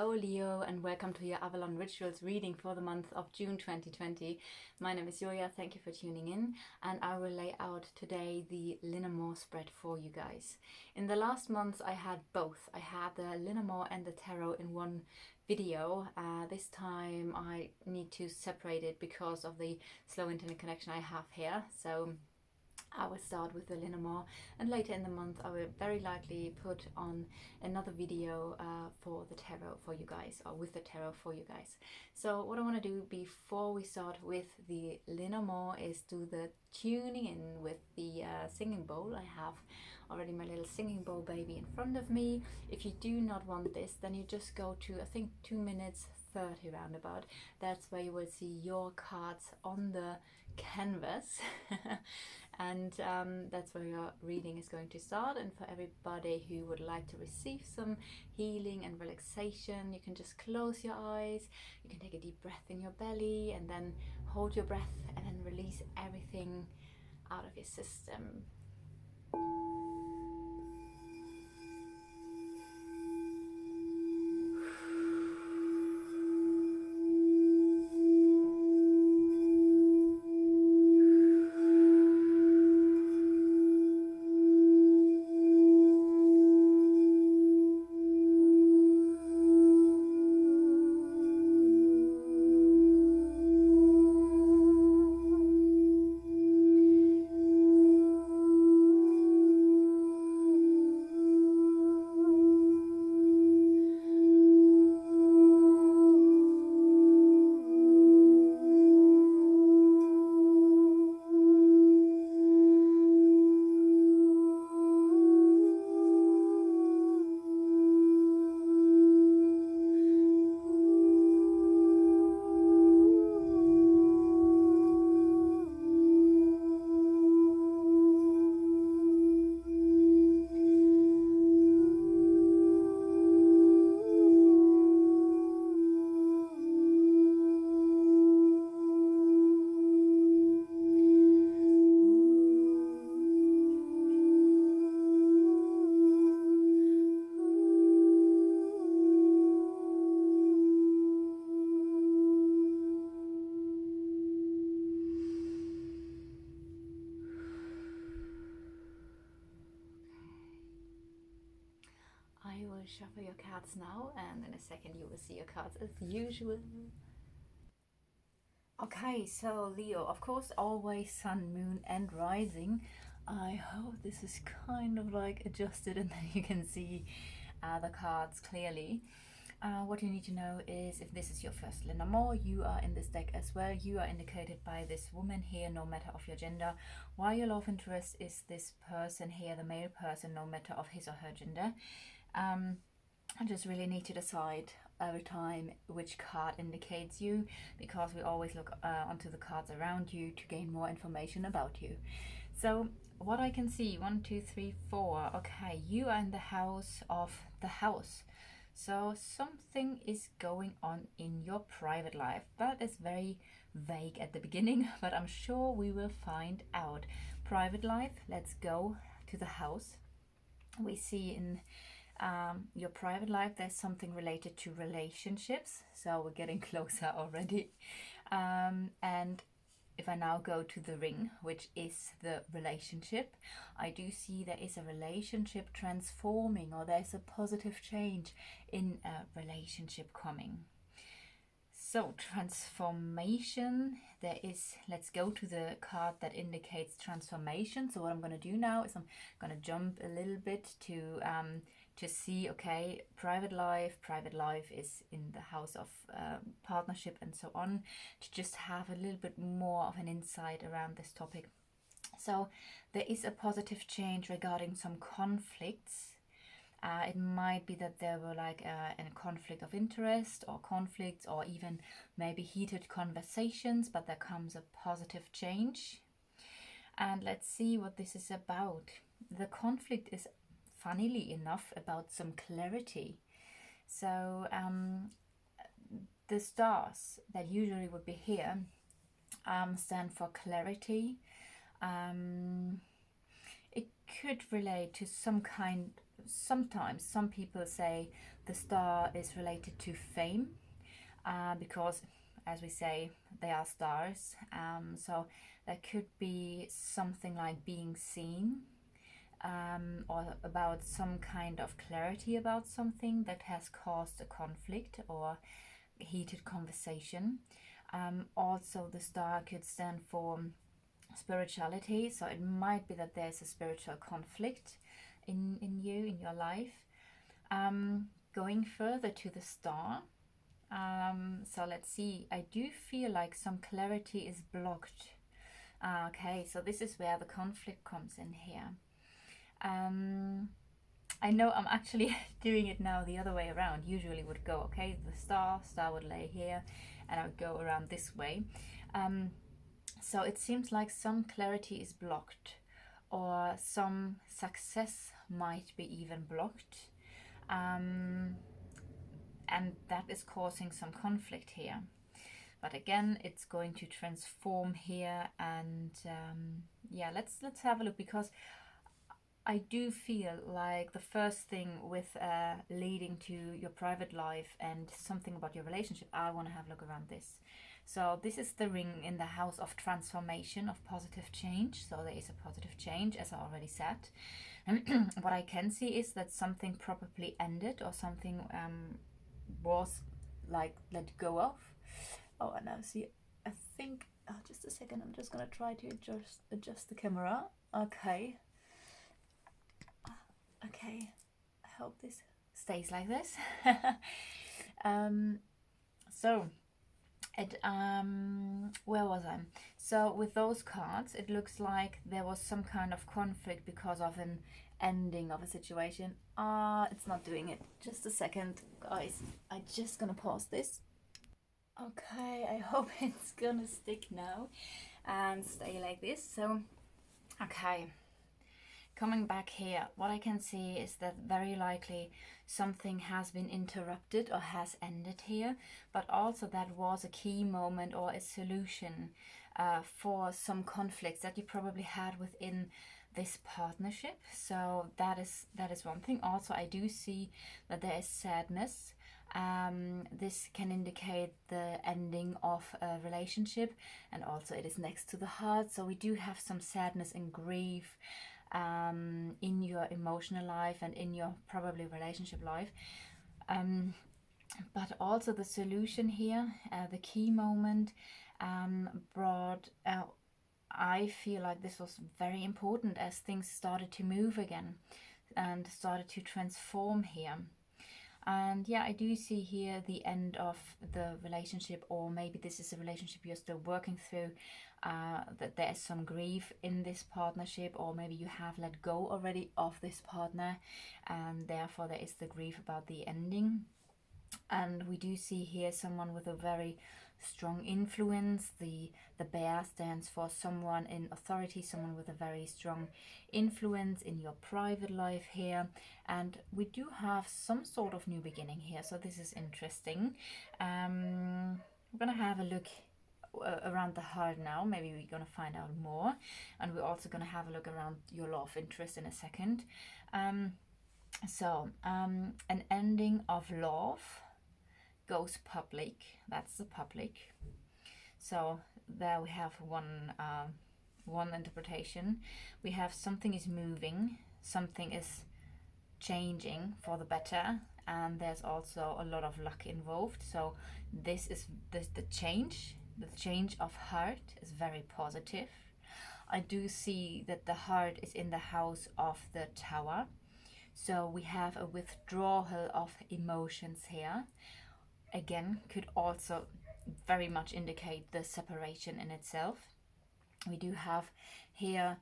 Hello Leo, and welcome to your Avalon Rituals reading for the month of June 2020. My name is Julia, thank you for tuning in, and I will lay out today the Linamore spread for you guys. In the last month I had both. I had the Linamore and the Tarot in one video. This time I need to separate it because of the slow internet connection I have here. So I will start with the Linamore, and later in the month I will very likely put on another video for the tarot for you guys, or with the tarot for you guys. So what I want to do before we start with the Linamore is do the tuning in with the singing bowl. I have already my little singing bowl baby in front of me. If you do not want this, then you just go to, I think, 2 minutes 30 roundabout. That's where you will see your cards on the canvas. And that's where your reading is going to start. And for everybody who would like to receive some healing and relaxation, you can just close your eyes, you can take a deep breath in your belly and then hold your breath and then release everything out of your system. I will shuffle your cards now, and in a second you will see your cards as usual. Okay, so Leo, of course, always sun, moon, and rising. I hope this is kind of like adjusted and then you can see the cards clearly. What you need to know is, if this is your first Linamore, you are in this deck as well. You are indicated by this woman here, no matter of your gender, while your love interest is this person here, the male person, no matter of his or her gender. I just really need to decide every time which card indicates you, because we always look onto the cards around you to gain more information about you. So what I can see, 1, 2, 3, 4. Okay, you are in the house of the house. So something is going on in your private life. That is very vague at the beginning, but I'm sure we will find out. Private life, let's go to the house. We see in your private life there's something related to relationships, so we're getting closer already. And if I now go to the ring, which is the relationship, I do see there is a relationship transforming, or there's a positive change in a relationship coming. So transformation, there is, let's go to the card that indicates transformation. So what I'm going to do now is I'm going to jump a little bit to see, okay, private life is in the house of partnership and so on, to just have a little bit more of an insight around this topic. So there is a positive change regarding some conflicts. It might be that there were like a conflict of interest, or conflicts, or even maybe heated conversations, but there comes a positive change. And let's see what this is about. The conflict is, funnily enough, about some clarity. So the stars that usually would be here stand for clarity. It could relate to some kind sometimes some people say the star is related to fame, because, as we say, they are stars. So there could be something like being seen, or about some kind of clarity about something that has caused a conflict or heated conversation. Also, the star could stand for spirituality, so it might be that there's a spiritual conflict in you, in your life. Going further to the star, so let's see, I do feel like some clarity is blocked. Okay, so this is where the conflict comes in here. I know I'm actually doing it now the other way around. Usually would go, okay, the star would lay here, and I would go around this way. So it seems like some clarity is blocked, or some success might be even blocked. And that is causing some conflict here. But again, it's going to transform here, and yeah, let's have a look, because I do feel like the first thing with leading to your private life and something about your relationship, I want to have a look around this. So this is the ring in the house of transformation, of positive change. So there is a positive change, as I already said. And what I can see is that something probably ended, or something was like let go of. Oh, and now see, I think, just a second, I'm just gonna try to adjust the camera. Okay. Okay, I hope this stays like this. So it where was I? So with those cards, it looks like there was some kind of conflict because of an ending of a situation. It's not doing it. Just a second, guys. I'm just gonna pause this. Okay, I hope it's gonna stick now and stay like this. So, okay. Coming back here, what I can see is that very likely something has been interrupted or has ended here, but also that was a key moment or a solution for some conflicts that you probably had within this partnership. So that is one thing. Also, I do see that there is sadness. This can indicate the ending of a relationship, and also it is next to the heart. So we do have some sadness and grief in your emotional life and in your probably relationship life. But also the solution here, the key moment, brought I feel like this was very important as things started to move again and started to transform here. And yeah, I do see here the end of the relationship, or maybe this is a relationship you're still working through, that there is some grief in this partnership, or maybe you have let go already of this partner, and therefore there is the grief about the ending. And we do see here someone with a very strong influence. The bear stands for someone in authority, someone with a very strong influence in your private life here. And we do have some sort of new beginning here, so this is interesting. We're gonna have a look around the heart now. Maybe we're gonna find out more, and we're also gonna have a look around your love interest in a second. So an ending of love goes public. That's the public. So there we have one interpretation. We have something is moving, something is changing for the better, and there's also a lot of luck involved. So this is the change of heart is very positive. I do see that the heart is in the house of the Tower. So we have a withdrawal of emotions here. Again, could also very much indicate the separation in itself. We do have here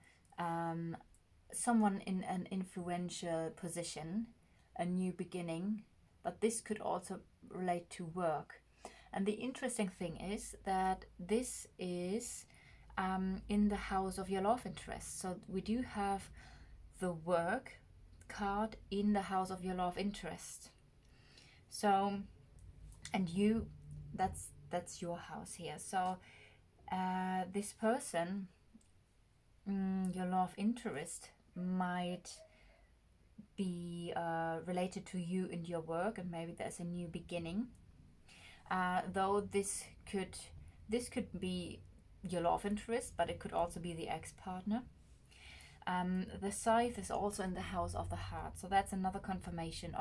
someone in an influential position, a new beginning, but this could also relate to work. And the interesting thing is that this is in the house of your love interest. So we do have the work card in the house of your love interest. So, and you, that's your house here. So this person, your love interest, might be related to you and your work, and maybe there's a new beginning. Though this could be your love interest, but it could also be the ex-partner. The scythe is also in the house of the heart, so that's another confirmation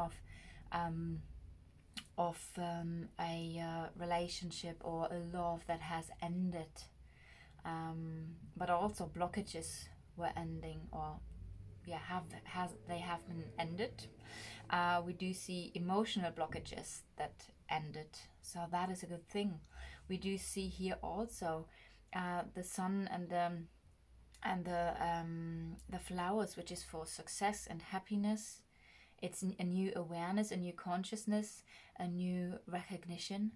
um, a relationship or a love that has ended, but also blockages were ending, or yeah, they have been ended. We do see emotional blockages that ended, so that is a good thing. We do see here also the sun and the flowers, which is for success and happiness. It's a new awareness, a new consciousness, a new recognition,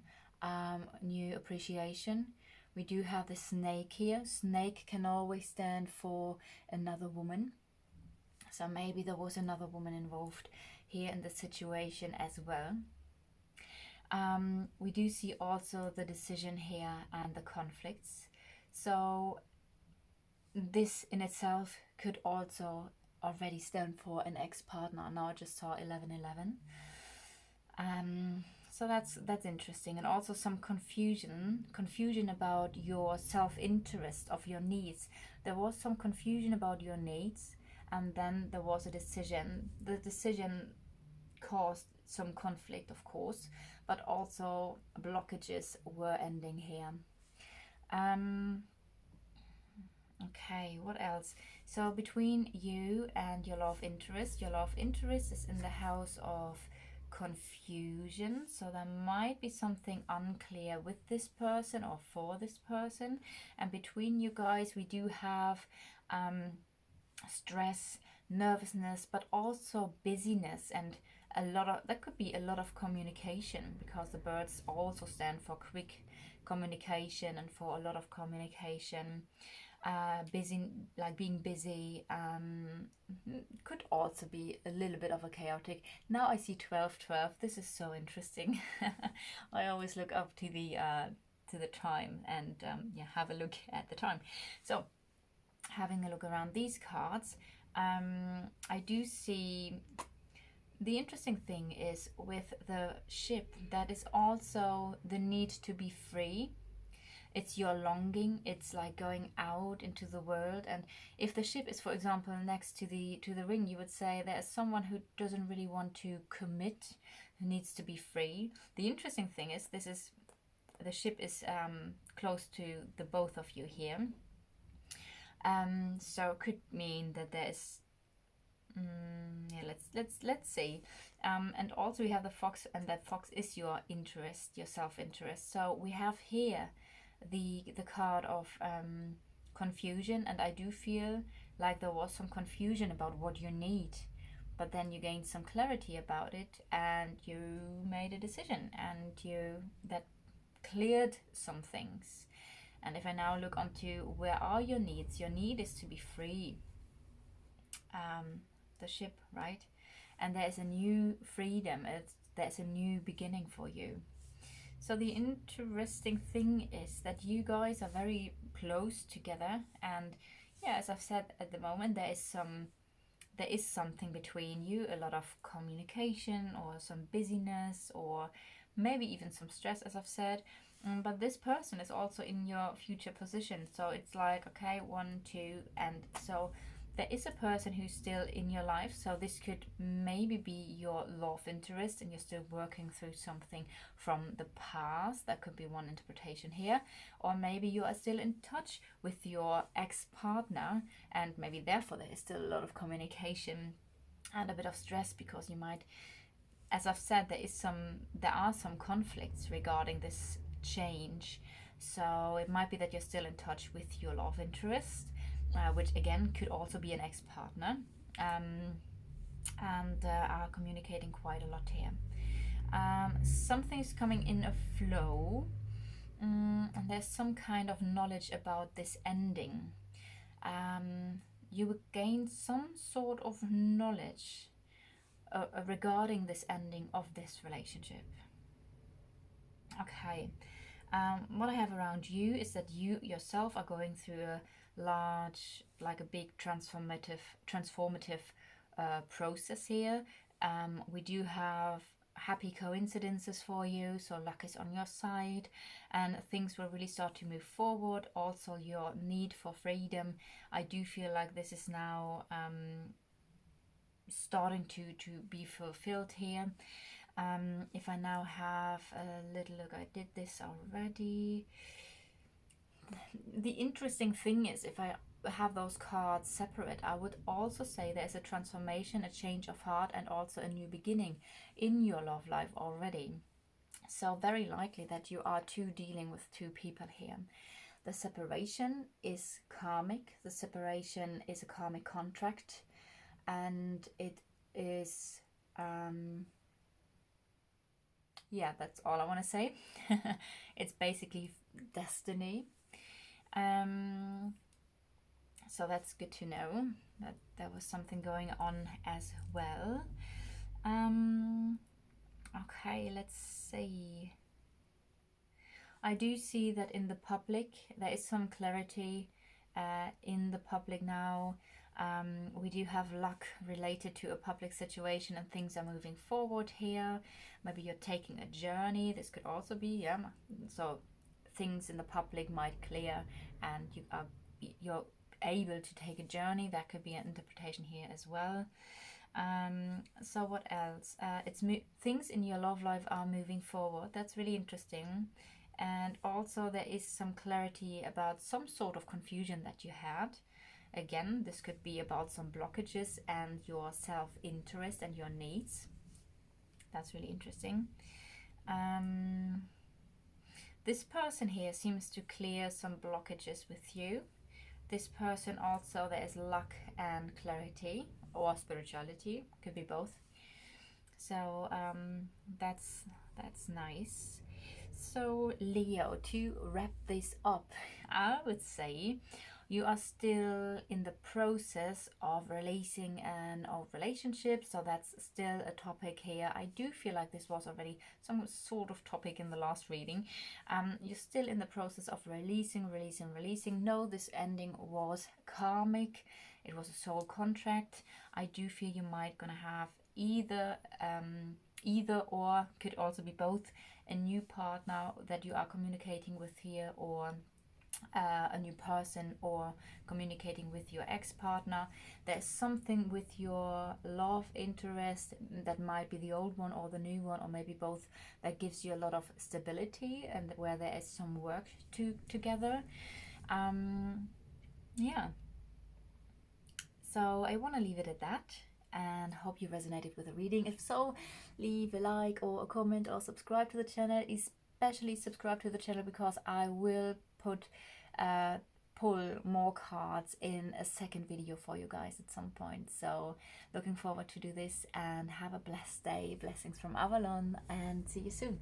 new appreciation. We do have the snake here. Snake can always stand for another woman. So maybe there was another woman involved here in the situation as well. We do see also the decision here and the conflicts. So this in itself could also already stand for an ex-partner. Now I just saw 1111. So that's interesting, and also some confusion about your self-interest of your needs. There was some confusion about your needs, and then there was a decision. The decision caused some conflict, of course, but also blockages were ending here. Okay, what else? So between you and your love interest is in the house of confusion. So there might be something unclear with this person or for this person. And between you guys, we do have stress, nervousness, but also busyness, and that could be a lot of communication, because the birds also stand for quick communication and for a lot of communication. Busy, like being busy, could also be a little bit of a chaotic. Now I see 12:12. This is so interesting. I always look up to the time and have a look at the time. So having a look around these cards, I do see the interesting thing is with the ship, that is also the need to be free. It's your longing. It's like going out into the world. And if the ship is, for example, next to the ring, you would say there's someone who doesn't really want to commit, who needs to be free. The interesting thing is the ship is close to the both of you here. So it could mean that there's let's see. And also we have the fox, and that fox is your interest, your self-interest. So we have here the card of confusion, and I do feel like there was some confusion about what you need, but then you gained some clarity about it, and you made a decision, and that cleared some things. And if I now look onto where are your needs, your need is to be free. The ship, right? And there's a new freedom. There's a new beginning for you. So the interesting thing is that you guys are very close together, and yeah, as I've said, at the moment there is something between you, a lot of communication or some busyness or maybe even some stress, as I've said. But this person is also in your future position, so it's like, okay, 1, 2, and so there is a person who's still in your life. So this could maybe be your love interest, and you're still working through something from the past. That could be one interpretation here. Or maybe you are still in touch with your ex-partner, and maybe therefore there is still a lot of communication and a bit of stress, because you might, as I've said, there are some conflicts regarding this change. So it might be that you're still in touch with your love interest, which again could also be an ex-partner, and are communicating quite a lot here. Something is coming in a flow, and there's some kind of knowledge about this ending. You will gain some sort of knowledge regarding this ending of this relationship. Okay. What I have around you is that you yourself are going through a large, like a big transformative process here. We do have happy coincidences for you, so luck is on your side and things will really start to move forward. Also, your need for freedom, I do feel like this is now starting to be fulfilled here. If I now have a little look, I did this already. The interesting thing is, if I have those cards separate, I would also say there's a transformation, a change of heart, and also a new beginning in your love life already. So very likely that you are dealing with two people here. The separation is karmic. The separation is a karmic contract, and it is yeah, that's all I want to say. It's basically destiny. So that's good to know that there was something going on as well. Okay, let's see. I do see that in the public there is some clarity in the public now. We do have luck related to a public situation and things are moving forward here. Maybe you're taking a journey. This could also be, yeah. So things in the public might clear and you're able to take a journey. That could be an interpretation here as well. So what else? Things in your love life are moving forward. That's really interesting. And also there is some clarity about some sort of confusion that you had. Again, this could be about some blockages and your self-interest and your needs. That's really interesting. This person here seems to clear some blockages with you. This person also, there is luck and clarity, or spirituality, could be both. So that's nice. So Leo, to wrap this up, I would say you are still in the process of releasing an old relationship, so that's still a topic here. I do feel like this was already some sort of topic in the last reading. You're still in the process of releasing. No, this ending was karmic. It was a soul contract. I do feel you might gonna have either or, could also be both, a new partner that you are communicating with here, or a new person, or communicating with your ex-partner. There's something with your love interest that might be the old one or the new one, or maybe both, that gives you a lot of stability and where there is some work together. Yeah, so I want to leave it at that and hope you resonated with the reading. If so, leave a like or a comment or subscribe to the channel. Especially subscribe to the channel because I will pull more cards in a second video for you guys at some point. So looking forward to do this, and have a blessed day. Blessings from Avalon, and see you soon.